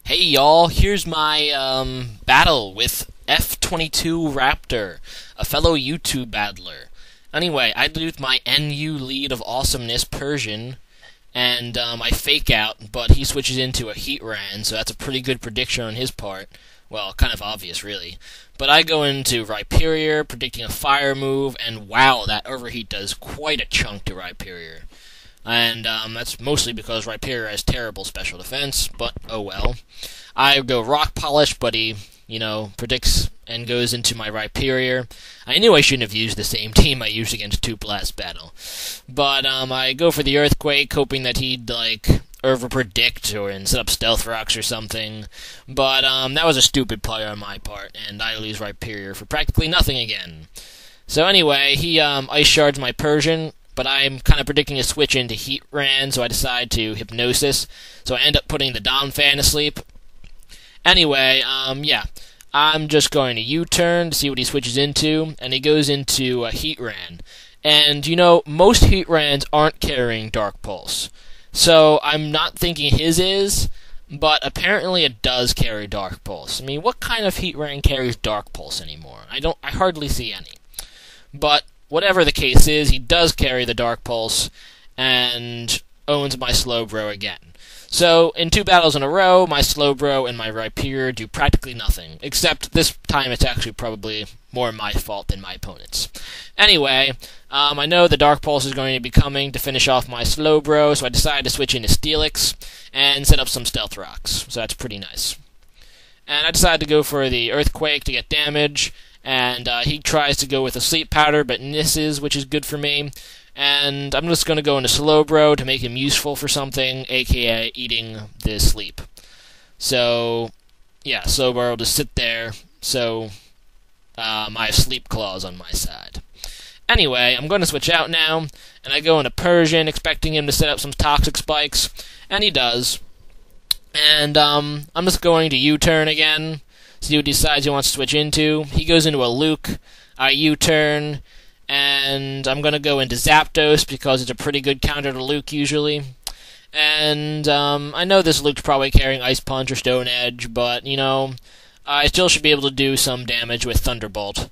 Hey y'all, here's my battle with F22 Raptor, a fellow YouTube battler. Anyway, I lose my NU lead of awesomeness Persian, and I fake out, but he switches into a Heatran, so that's a pretty good prediction on his part. Well, kind of obvious, really. But I go into Rhyperior, predicting a fire move, and wow, that overheat does quite a chunk to Rhyperior. And that's mostly because Rhyperior has terrible special defense, but oh well. I go Rock Polish, but he, predicts and goes into my Rhyperior. I knew I shouldn't have used the same team I used against Tup last battle. But I go for the Earthquake, hoping that he'd, over-predict and set up Stealth Rocks or something. But that was a stupid play on my part, and I lose Rhyperior for practically nothing again. So anyway, he Ice Shards my Persian, but I'm kind of predicting a switch into Heatran, so I decide to Hypnosis. So I end up putting the Donphan to sleep. Anyway, I'm just going to U-turn to see what he switches into, and he goes into a Heatran. And, most Heatrans aren't carrying Dark Pulse. So I'm not thinking his is, but apparently it does carry Dark Pulse. I mean, what kind of Heatran carries Dark Pulse anymore? I hardly see any. But whatever the case is, he does carry the Dark Pulse, and owns my Slowbro again. So, in 2 battles in a row, my Slowbro and my Rhyperior do practically nothing, except this time it's actually probably more my fault than my opponent's. Anyway, I know the Dark Pulse is going to be coming to finish off my Slowbro, so I decided to switch into Steelix and set up some Stealth Rocks, so that's pretty nice. And I decided to go for the Earthquake to get damage, and he tries to go with a Sleep Powder, but misses, which is good for me. And I'm just going to go into Slowbro to make him useful for something, aka eating the sleep. So, yeah, Slowbro will just sit there, so I have Sleep Claws on my side. Anyway, I'm going to switch out now, and I go into Persian, expecting him to set up some Toxic Spikes, and he does. And I'm just going to U-turn again, see what he decides he wants to switch into. He goes into a Luke, I U-turn, and I'm going to go into Zapdos because it's a pretty good counter to Luke usually. And I know this Luke's probably carrying Ice Punch or Stone Edge, but, I still should be able to do some damage with Thunderbolt.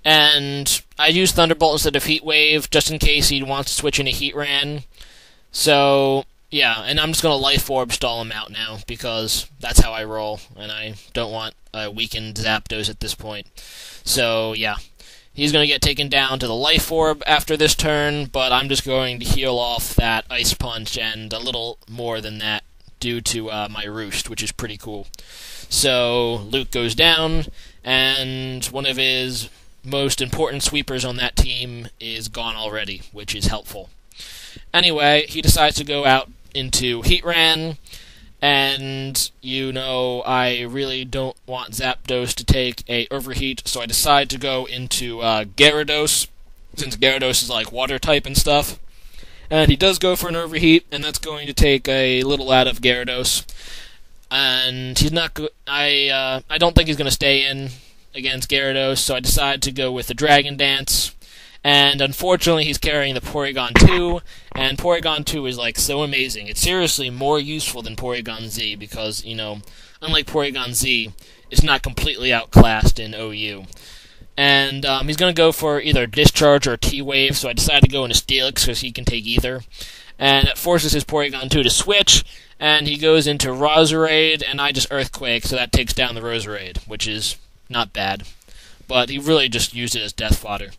And I use Thunderbolt instead of Heat Wave just in case he wants to switch into Heatran. So, yeah, and I'm just going to Life Orb stall him out now because that's how I roll, and I don't want a weakened Zapdos at this point. So, yeah. He's going to get taken down to the Life Orb after this turn, but I'm just going to heal off that Ice Punch and a little more than that due to my Roost, which is pretty cool. So Luke goes down, and one of his most important sweepers on that team is gone already, which is helpful. Anyway, he decides to go out into Heatran, and, I really don't want Zapdos to take a Overheat, so I decide to go into Gyarados, since Gyarados is like Water type and stuff. And he does go for an Overheat, and that's going to take a little out of Gyarados. And he's not I don't think he's going to stay in against Gyarados, so I decide to go with the Dragon Dance. And unfortunately, he's carrying the Porygon 2, and Porygon 2 is, so amazing. It's seriously more useful than Porygon Z, because, unlike Porygon Z, it's not completely outclassed in OU. And he's going to go for either Discharge or T-Wave, so I decided to go into Steelix, because he can take either. And it forces his Porygon 2 to switch, and he goes into Roserade, and I just Earthquake, so that takes down the Roserade, which is not bad. But he really just used it as death fodder.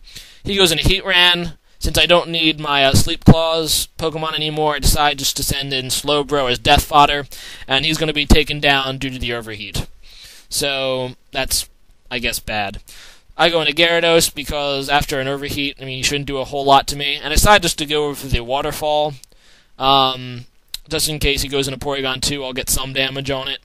He goes into Heatran. Since I don't need my Sleep Claws Pokemon anymore, I decide just to send in Slowbro as death fodder, and he's going to be taken down due to the Overheat. So, that's, I guess, bad. I go into Gyarados because after an Overheat, he shouldn't do a whole lot to me, and I decide just to go for the Waterfall. Just in case he goes into Porygon 2, I'll get some damage on it.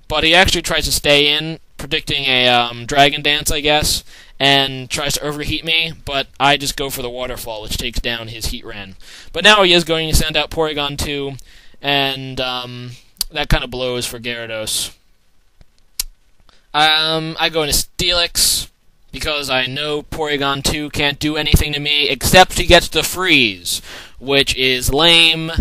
But he actually tries to stay in, predicting a Dragon Dance, I guess, and tries to Overheat me, but I just go for the Waterfall, which takes down his Heatran. But now he is going to send out Porygon 2, and that kind of blows for Gyarados. I go into Steelix, because I know Porygon 2 can't do anything to me, except he gets the Freeze, which is lame.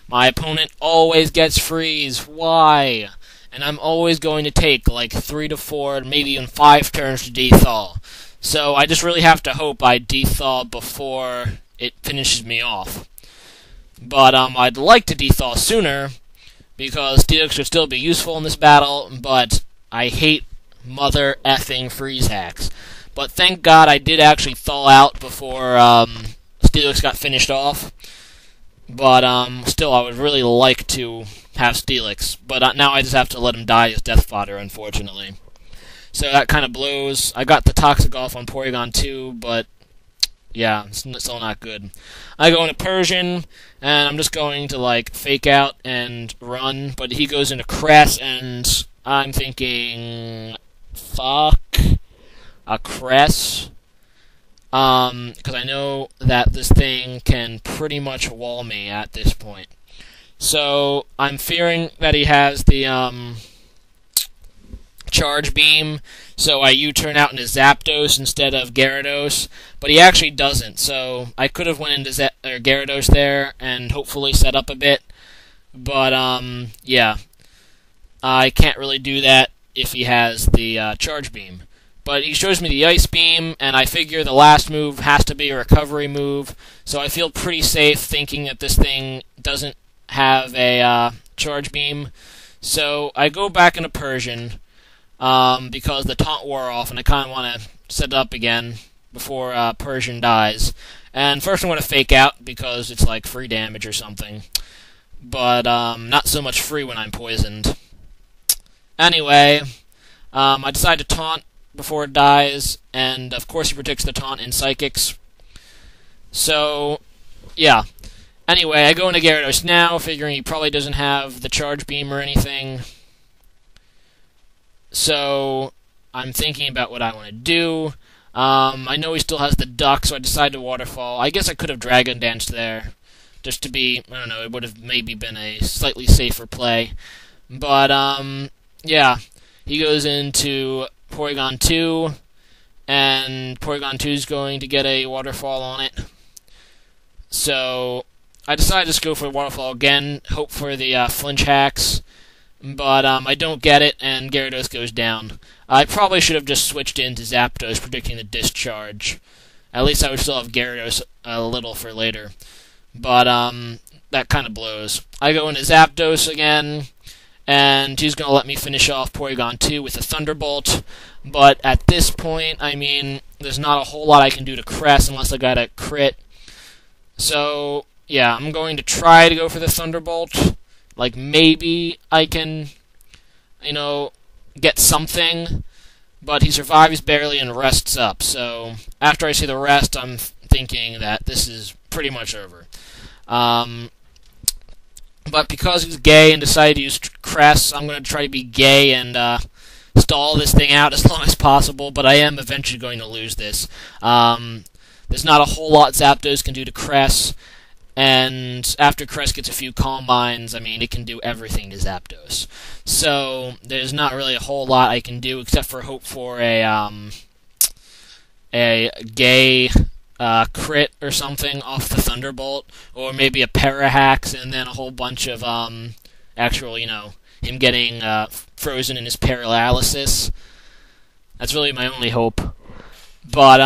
My opponent always gets Freeze. Why? and I'm always going to take like 3 to 4, maybe even 5 turns to dethaw. So I just really have to hope I dethaw before it finishes me off. But I'd like to dethaw sooner, because Steelix should still be useful in this battle, but I hate mother effing freeze hacks. But thank God I did actually thaw out before Steelix got finished off. But still, I would really like to have Steelix. But now I just have to let him die as death fodder, unfortunately. So that kind of blows. I got the Toxic off on Porygon 2, but yeah, it's still not good. I go into Persian, and I'm just going to, like, fake out and run, but he goes into Cress, and I'm thinking, fuck, a Cress, because I know that this thing can pretty much wall me at this point. So, I'm fearing that he has the, Charge Beam, so I U-turn out into Zapdos instead of Gyarados, but he actually doesn't, so I could have went into Gyarados there and hopefully set up a bit, but, yeah, I can't really do that if he has the Charge Beam. But he shows me the Ice Beam, and I figure the last move has to be a recovery move, so I feel pretty safe thinking that this thing doesn't have a Charge Beam. So I go back into Persian, because the taunt wore off, and I kind of want to set it up again before Persian dies. And first I'm going to fake out, because it's like free damage or something. But not so much free when I'm poisoned. Anyway, I decide to taunt before it dies, and of course he predicts the taunt in Psychics. So, yeah. Anyway, I go into Gyarados now, figuring he probably doesn't have the Charge Beam or anything. So, I'm thinking about what I want to do. I know he still has the Duck, so I decide to Waterfall. I guess I could have Dragon Danced there, just to be, I don't know, it would have maybe been a slightly safer play. But, yeah, he goes into Porygon 2, and Porygon 2 is going to get a Waterfall on it. So, I decide to just go for Waterfall again, hope for the flinch hacks. But I don't get it, and Gyarados goes down. I probably should have just switched into Zapdos, predicting the Discharge. At least I would still have Gyarados a little for later. But that kind of blows. I go into Zapdos again, and he's going to let me finish off Porygon 2 with a Thunderbolt. But at this point, I mean, there's not a whole lot I can do to Cress unless I got a crit. So, yeah, I'm going to try to go for the Thunderbolt. Like, maybe I can, you know, get something, but he survives barely and rests up. So, after I see the rest, I'm thinking that this is pretty much over. But because he's gay and decided to use Cress, I'm going to try to be gay and stall this thing out as long as possible, but I am eventually going to lose this. There's not a whole lot Zapdos can do to Cress. And after Cress gets a few Calm Minds, I mean, it can do everything to Zapdos. So, there's not really a whole lot I can do except for hope for a gay crit or something off the Thunderbolt, or maybe a Parahax, and then a whole bunch of actual, you know, him getting frozen in his paralysis. That's really my only hope. But,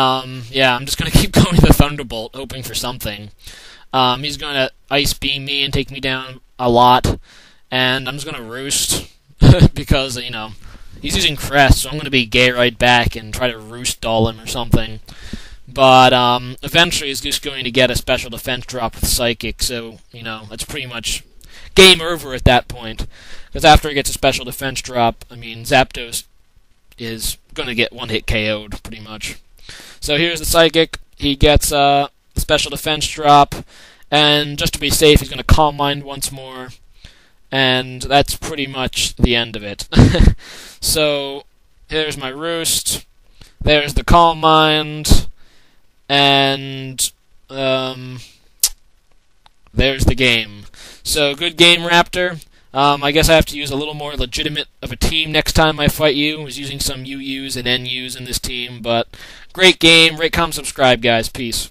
yeah, I'm just going to keep going to the Thunderbolt, hoping for something. He's going to Ice Beam me and take me down a lot, and I'm just going to Roost, because, you know, he's using Crest, so I'm going to be gay right back and try to Roost stall him or something. But, eventually he's just going to get a special defense drop with Psychic, so, you know, that's pretty much game over at that point. Because after he gets a special defense drop, I mean, Zapdos is going to get one-hit KO'd, pretty much. So here's the Psychic. He gets, special defense drop, and just to be safe, he's going to Calm Mind once more, and that's pretty much the end of it. So, here's my Roost, there's the Calm Mind, and, there's the game. So, good game, Raptor. I guess I have to use a little more legitimate of a team next time I fight you. I was using some UUs and NUs in this team, but great game, rate, comment, subscribe, guys. Peace.